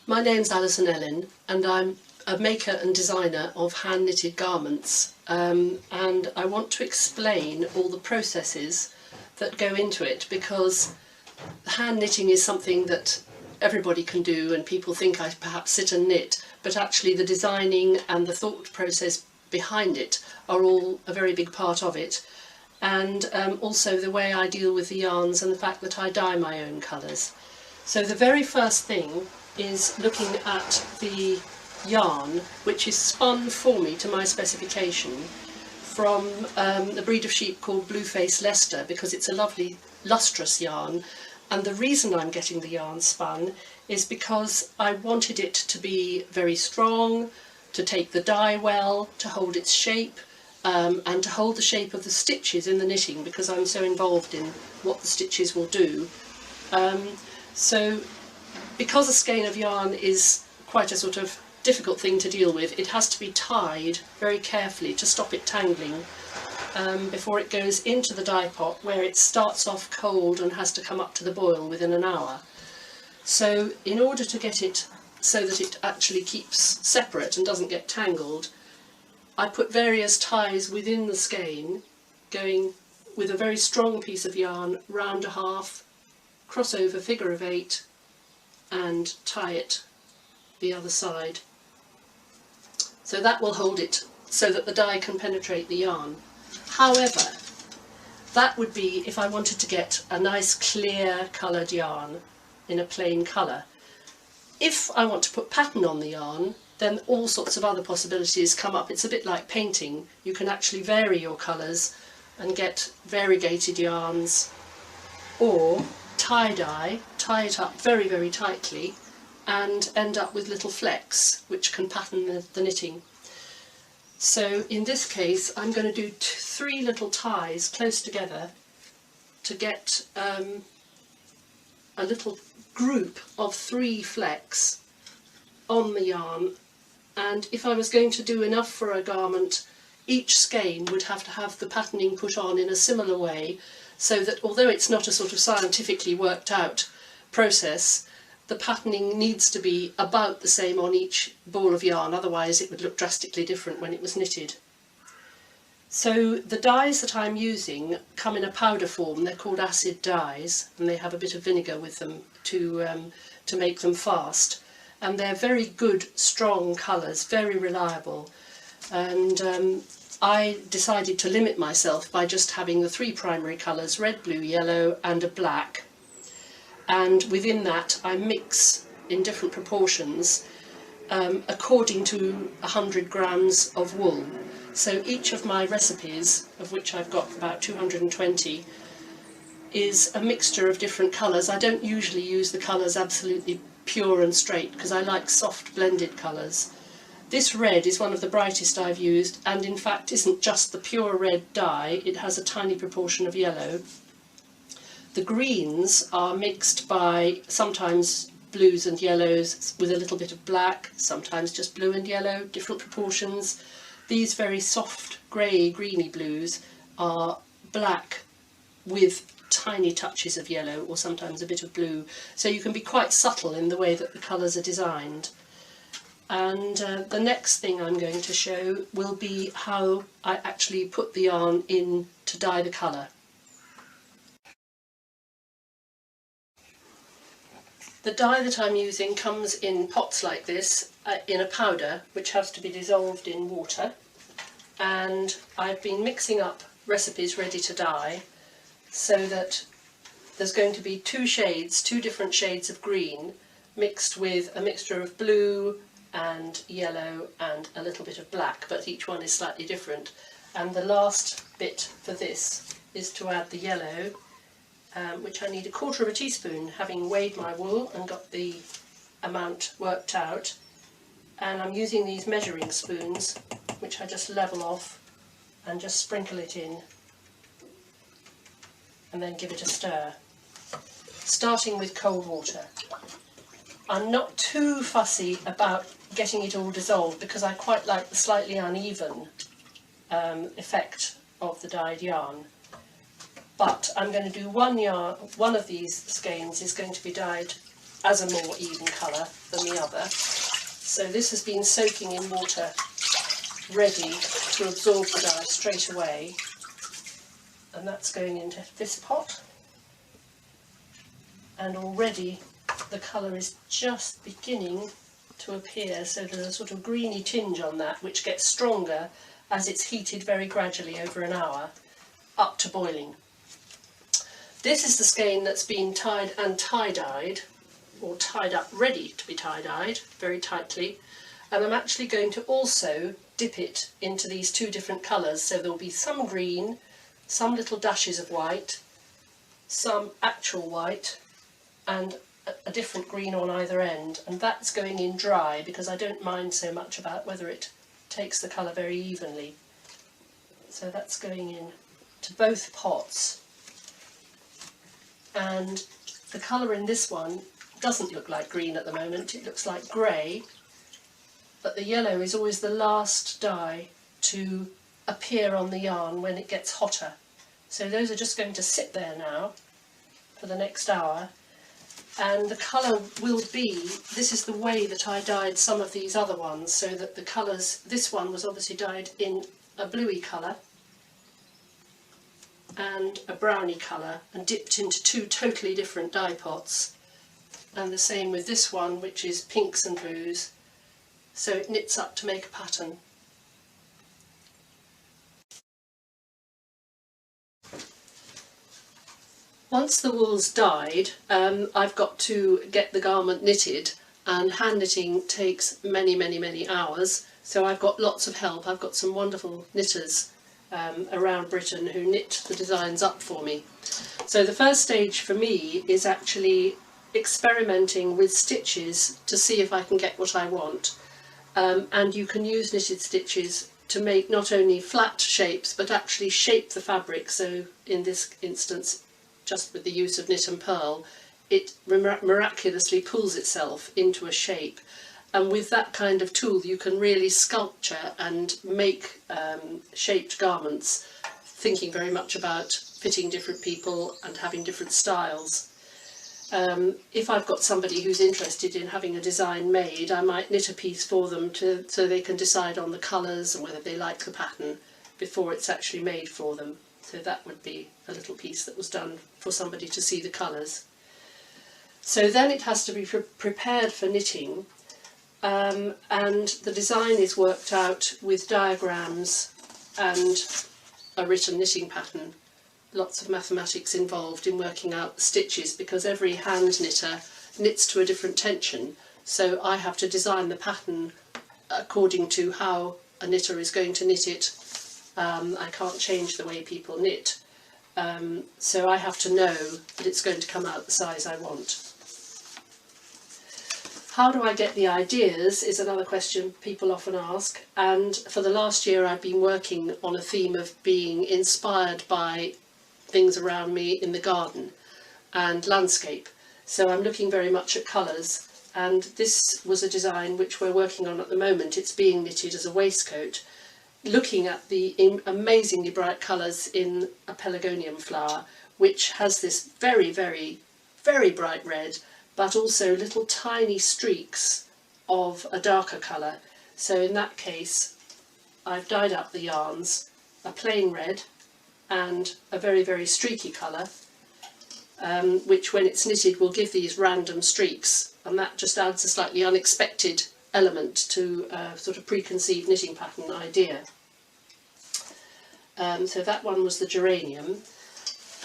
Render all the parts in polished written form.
My name's Alison Ellen and I'm a maker and designer of hand knitted garments, and I want to explain all the processes that go into it, because hand knitting is something that everybody can do and people think I perhaps sit and knit, but actually the designing and the thought process behind it are all a very big part of it, and also the way I deal with the yarns and the fact that I dye my own colours. So the very first thing is looking at the yarn, which is spun for me to my specification from the breed of sheep called Blueface Leicester, because it's a lovely lustrous yarn. And the reason I'm getting the yarn spun is because I wanted it to be very strong, to take the dye well, to hold its shape, and to hold the shape of the stitches in the knitting, because I'm so involved in what the stitches will do. So because a skein of yarn is quite a sort of difficult thing to deal with, it has to be tied very carefully to stop it tangling before it goes into the dye pot, where it starts off cold and has to come up to the boil within an hour. So in order to get it so that it actually keeps separate and doesn't get tangled, I put various ties within the skein, going with a very strong piece of yarn, round a half, cross over, figure of 8, and tie it the other side. So that will hold it so that the dye can penetrate the yarn. However, that would be if I wanted to get a nice clear coloured yarn in a plain colour. If I want to put pattern on the yarn, then all sorts of other possibilities come up. It's a bit like painting. You can actually vary your colours and get variegated yarns, or tie-dye, tie it up very, very tightly and end up with little flecks which can pattern the knitting. So in this case I'm going to do 3 little ties close together to get a little group of 3 flecks on the yarn, and if I was going to do enough for a garment, each skein would have to have the patterning put on in a similar way, so that although it's not a sort of scientifically worked out process, the patterning needs to be about the same on each ball of yarn, otherwise it would look drastically different when it was knitted. So the dyes that I'm using come in a powder form. They're called acid dyes, and they have a bit of vinegar with them to make them fast. And they're very good, strong colours, very reliable. And I decided to limit myself by just having the 3 primary colours, red, blue, yellow and a black. And within that I mix in different proportions according to 100 grams of wool. So each of my recipes, of which I've got about 220, is a mixture of different colours. I don't usually use the colours absolutely pure and straight, because I like soft blended colours. This red is one of the brightest I've used, and in fact isn't just the pure red dye, it has a tiny proportion of yellow. The greens are mixed by sometimes blues and yellows with a little bit of black, sometimes just blue and yellow, different proportions. These very soft grey greeny blues are black with tiny touches of yellow, or sometimes a bit of blue, so you can be quite subtle in the way that the colours are designed. And the next thing I'm going to show will be how I actually put the yarn in to dye the colour. The dye that I'm using comes in pots like this, in a powder which has to be dissolved in water, and I've been mixing up recipes ready to dye so that there's going to be 2 different shades of green mixed with a mixture of blue and yellow and a little bit of black, but each one is slightly different. And the last bit for this is to add the yellow, which I need 1/4 teaspoon, having weighed my wool and got the amount worked out. And I'm using these measuring spoons, which I just level off and just sprinkle it in and then give it a stir, starting with cold water. I'm not too fussy about getting it all dissolved, because I quite like the slightly uneven effect of the dyed yarn. But I'm going to do one of these skeins is going to be dyed as a more even colour than the other. So this has been soaking in water, ready to absorb the dye straight away, and that's going into this pot. And already the colour is just beginning to appear, so there's a sort of greeny tinge on that, which gets stronger as it's heated very gradually over an hour up to boiling. This is the skein that's been tied and tie-dyed, or tied up ready to be tie-dyed very tightly, and I'm actually going to also dip it into these two different colours, so there'll be some green, some little dashes of white, some actual white, and a different green on either end, and that's going in dry because I don't mind so much about whether it takes the colour very evenly. So that's going in to both pots, and the colour in this one doesn't look like green at the moment, it looks like grey, but the yellow is always the last dye to appear on the yarn when it gets hotter. So those are just going to sit there now for the next hour. And the colour will be, this is the way that I dyed some of these other ones, so that the colours, this one was obviously dyed in a bluey colour and a browny colour and dipped into two totally different dye pots. And the same with this one, which is pinks and blues, so it knits up to make a pattern. Once the wool's dyed, I've got to get the garment knitted, and hand knitting takes many hours, so I've got lots of help. I've got some wonderful knitters around Britain who knit the designs up for me. So the first stage for me is actually experimenting with stitches to see if I can get what I want, and you can use knitted stitches to make not only flat shapes but actually shape the fabric. So in this instance, just with the use of knit and purl, it miraculously pulls itself into a shape, and with that kind of tool you can really sculpture and make shaped garments, thinking very much about fitting different people and having different styles. If I've got somebody who's interested in having a design made, I might knit a piece for them so they can decide on the colours and whether they like the pattern before it's actually made for them. So that would be a little piece that was done for somebody to see the colours. So then it has to be prepared for knitting, and the design is worked out with diagrams and a written knitting pattern. Lots of mathematics involved in working out the stitches, because every hand knitter knits to a different tension, so I have to design the pattern according to how a knitter is going to knit it. I can't change the way people knit, so I have to know that it's going to come out the size I want. How do I get the ideas is another question people often ask, and for the last year I've been working on a theme of being inspired by things around me in the garden and landscape. So I'm looking very much at colours, and this was a design which we're working on at the moment. It's being knitted as a waistcoat, looking at the amazingly bright colours in a pelargonium flower, which has this very bright red, but also little tiny streaks of a darker colour. So in that case I've dyed up the yarns a plain red and a very streaky colour, which when it's knitted will give these random streaks, and that just adds a slightly unexpected element to a sort of preconceived knitting pattern idea. So that one was the geranium.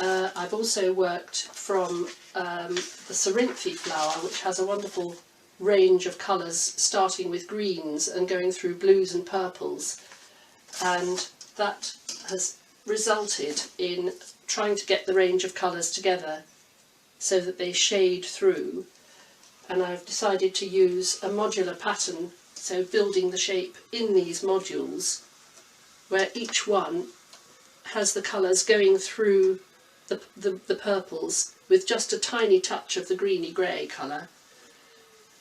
I've also worked from the Cerinthy flower, which has a wonderful range of colours starting with greens and going through blues and purples, and that has resulted in trying to get the range of colours together so that they shade through, and I've decided to use a modular pattern, so building the shape in these modules where each one has the colours going through the purples with just a tiny touch of the greeny grey colour,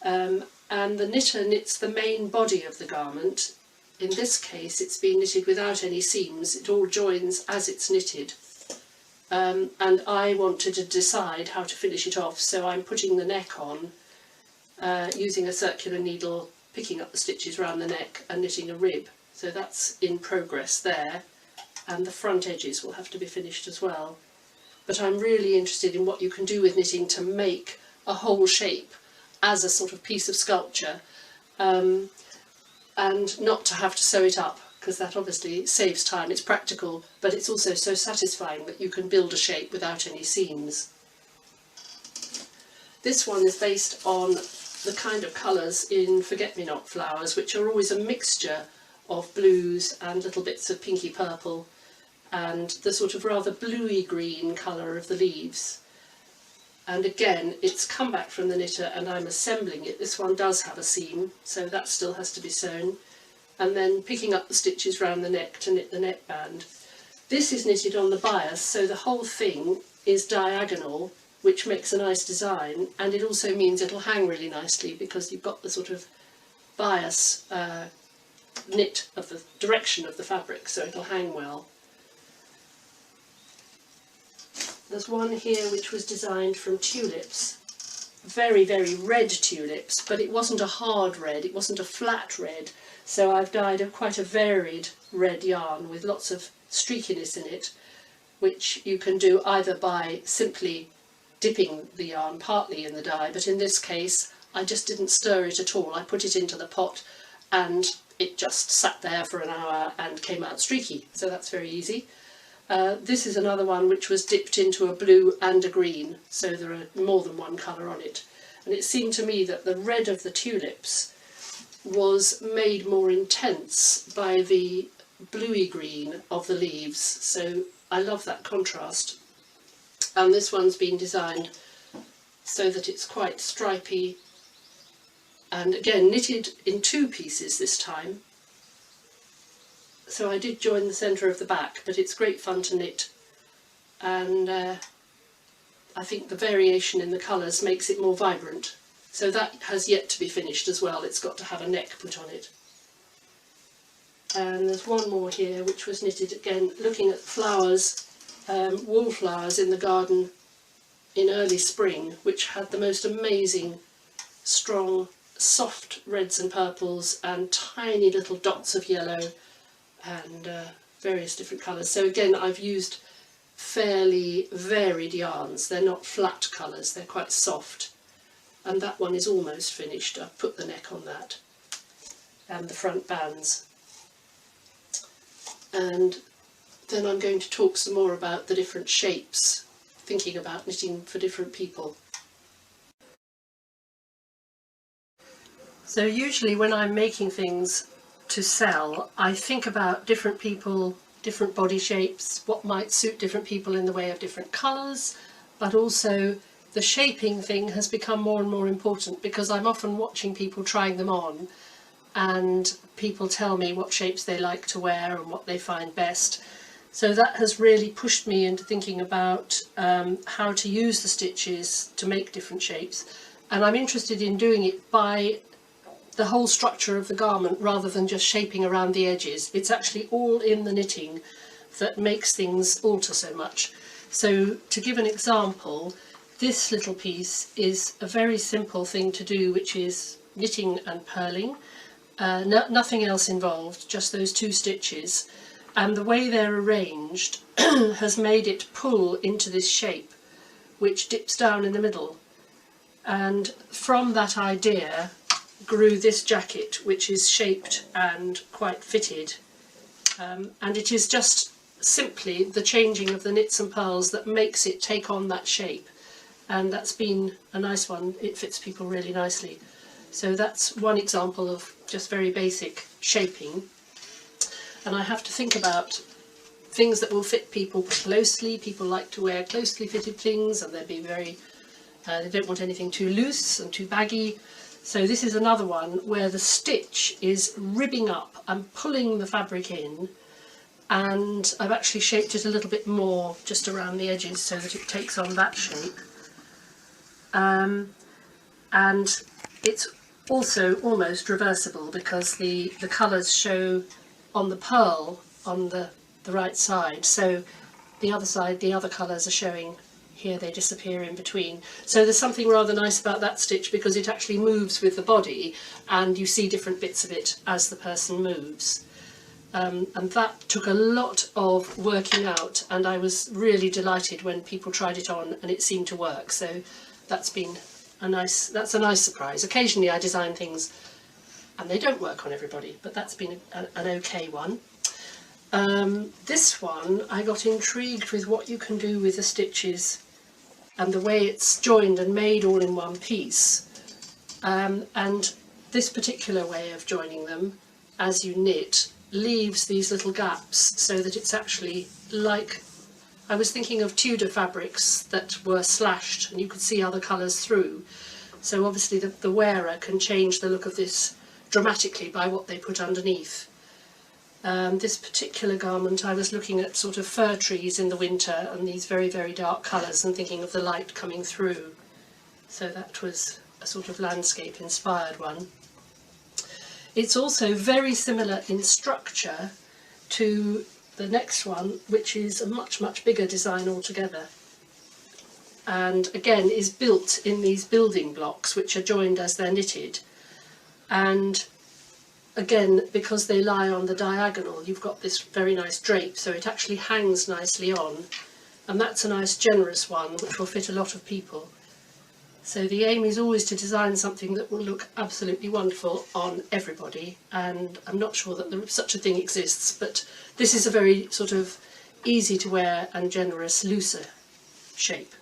and the knitter knits the main body of the garment. In this case it's been knitted without any seams, it all joins as it's knitted, and I wanted to decide how to finish it off, so I'm putting the neck on using a circular needle, picking up the stitches around the neck and knitting a rib. So that's in progress there, and the front edges will have to be finished as well. But I'm really interested in what you can do with knitting to make a whole shape as a sort of piece of sculpture, and not to have to sew it up, because that obviously saves time. It's practical, but it's also so satisfying that you can build a shape without any seams. This one is based on the kind of colours in forget-me-not flowers, which are always a mixture of blues and little bits of pinky purple and the sort of rather bluey green colour of the leaves. And again, it's come back from the knitter and I'm assembling it. This one does have a seam, so that still has to be sewn. And then picking up the stitches round the neck to knit the neckband. This is knitted on the bias, so the whole thing is diagonal, which makes a nice design, and it also means it'll hang really nicely because you've got the sort of bias knit of the direction of the fabric, so it'll hang well. There's one here which was designed from tulips, very, very red tulips, but it wasn't a hard red, it wasn't a flat red, so I've dyed quite a varied red yarn with lots of streakiness in it, which you can do either by simply dipping the yarn partly in the dye, but in this case I just didn't stir it at all. I put it into the pot and it just sat there for an hour and came out streaky, so that's very easy. This is another one which was dipped into a blue and a green, so there are more than one colour on it, and it seemed to me that the red of the tulips was made more intense by the bluey green of the leaves, so I love that contrast. And this one's been designed so that it's quite stripy, and again knitted in two pieces this time. So I did join the centre of the back, but it's great fun to knit, and I think the variation in the colours makes it more vibrant. So that has yet to be finished as well, it's got to have a neck put on it. And there's one more here which was knitted again looking at flowers, wallflowers in the garden in early spring, which had the most amazing strong soft reds and purples and tiny little dots of yellow and various different colours. So again I've used fairly varied yarns, they're not flat colours, they're quite soft, and that one is almost finished. I've put the neck on that and the front bands. And then I'm going to talk some more about the different shapes, thinking about knitting for different people. So usually when I'm making things to sell, I think about different people, different body shapes, what might suit different people in the way of different colours, but also the shaping thing has become more and more important because I'm often watching people trying them on, and people tell me what shapes they like to wear and what they find best. So that has really pushed me into thinking about how to use the stitches to make different shapes, and I'm interested in doing it by the whole structure of the garment rather than just shaping around the edges. It's actually all in the knitting that makes things alter so much. So to give an example, this little piece is a very simple thing to do, which is knitting and purling. Nothing else involved, just those two stitches, and the way they're arranged has made it pull into this shape which dips down in the middle, and from that idea grew this jacket which is shaped and quite fitted, and it is just simply the changing of the knits and purls that makes it take on that shape, and that's been a nice one. It fits people really nicely. So that's one example of just very basic shaping, and I have to think about things that will fit people closely. People like to wear closely fitted things, and they'll be very they don't want anything too loose and too baggy. So this is another one where the stitch is ribbing up and pulling the fabric in, and I've actually shaped it a little bit more just around the edges so that it takes on that shape, and it's also almost reversible because the colours show on the purl on the right side, so the other side the other colours are showing here they disappear in between. So there's something rather nice about that stitch because it actually moves with the body and you see different bits of it as the person moves. And that took a lot of working out, and I was really delighted when people tried it on and it seemed to work. So that's been that's a nice surprise. Occasionally I design things and they don't work on everybody, but that's been an okay one. This one, I got intrigued with what you can do with the stitches and the way it's joined and made all in one piece. And this particular way of joining them as you knit leaves these little gaps so that it's actually like, I was thinking of Tudor fabrics that were slashed and you could see other colours through. So obviously the wearer can change the look of this dramatically by what they put underneath. This particular garment, I was looking at sort of fir trees in the winter and these very, very dark colours and thinking of the light coming through. So that was a sort of landscape inspired one. It's also very similar in structure to the next one, which is a much, much bigger design altogether. And again is built in these building blocks which are joined as they're knitted. And again, because they lie on the diagonal, you've got this very nice drape, so it actually hangs nicely on. And that's a nice generous one which will fit a lot of people. So the aim is always to design something that will look absolutely wonderful on everybody, and I'm not sure that such a thing exists, but this is a very sort of easy to wear and generous, looser shape.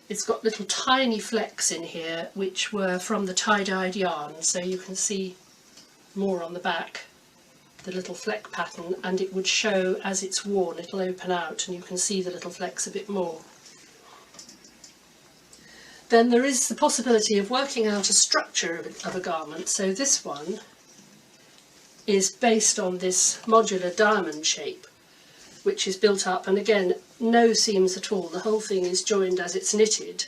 It's got little tiny flecks in here which were from the tie-dyed yarn, so you can see more on the back, the little fleck pattern, and it would show as it's worn, it'll open out and you can see the little flecks a bit more. Then there is the possibility of working out a structure of a garment. So this one is based on this modular diamond shape, which is built up, and again, no seams at all. The whole thing is joined as it's knitted,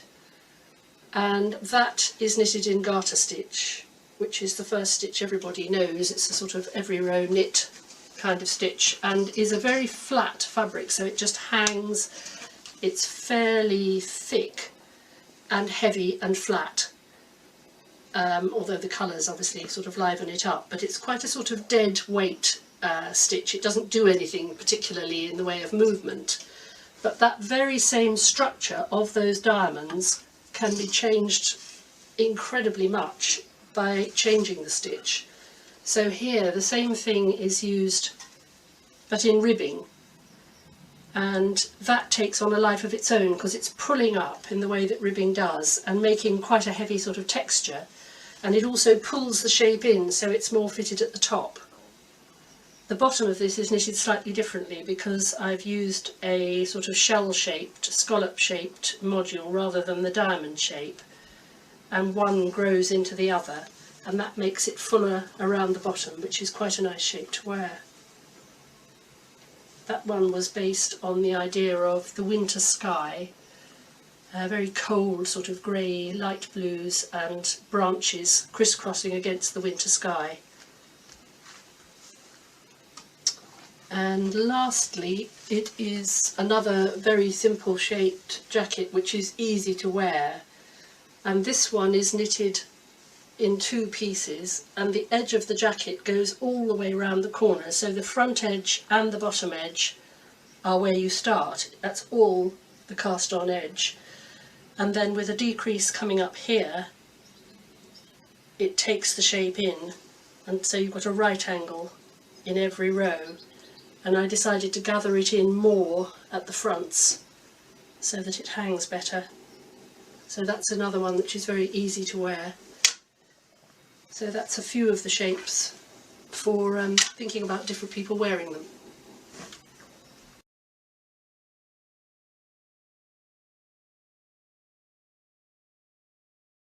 and that is knitted in garter stitch, which is the first stitch everybody knows. It's a sort of every row knit kind of stitch, and is a very flat fabric, so it just hangs. It's fairly thick and heavy and flat, although the colours obviously sort of liven it up, but it's quite a sort of dead weight stitch. It doesn't do anything particularly in the way of movement, but that very same structure of those diamonds can be changed incredibly much by changing the stitch. So here the same thing is used but in ribbing, and that takes on a life of its own because it's pulling up in the way that ribbing does and making quite a heavy sort of texture, and it also pulls the shape in so it's more fitted at the top. The bottom of this is knitted slightly differently because I've used a sort of shell-shaped, scallop-shaped module rather than the diamond shape, and one grows into the other, and that makes it fuller around the bottom, which is quite a nice shape to wear. That one was based on the idea of the winter sky, very cold sort of grey, light blues and branches crisscrossing against the winter sky. And lastly, it is another very simple shaped jacket which is easy to wear, and this one is knitted in two pieces, and the edge of the jacket goes all the way around the corner, so the front edge and the bottom edge are where you start. That's all the cast on edge, and then with a decrease coming up here it takes the shape in, and so you've got a right angle in every row, and I decided to gather it in more at the fronts so that it hangs better. So that's another one which is very easy to wear. So that's a few of the shapes for thinking about different people wearing them.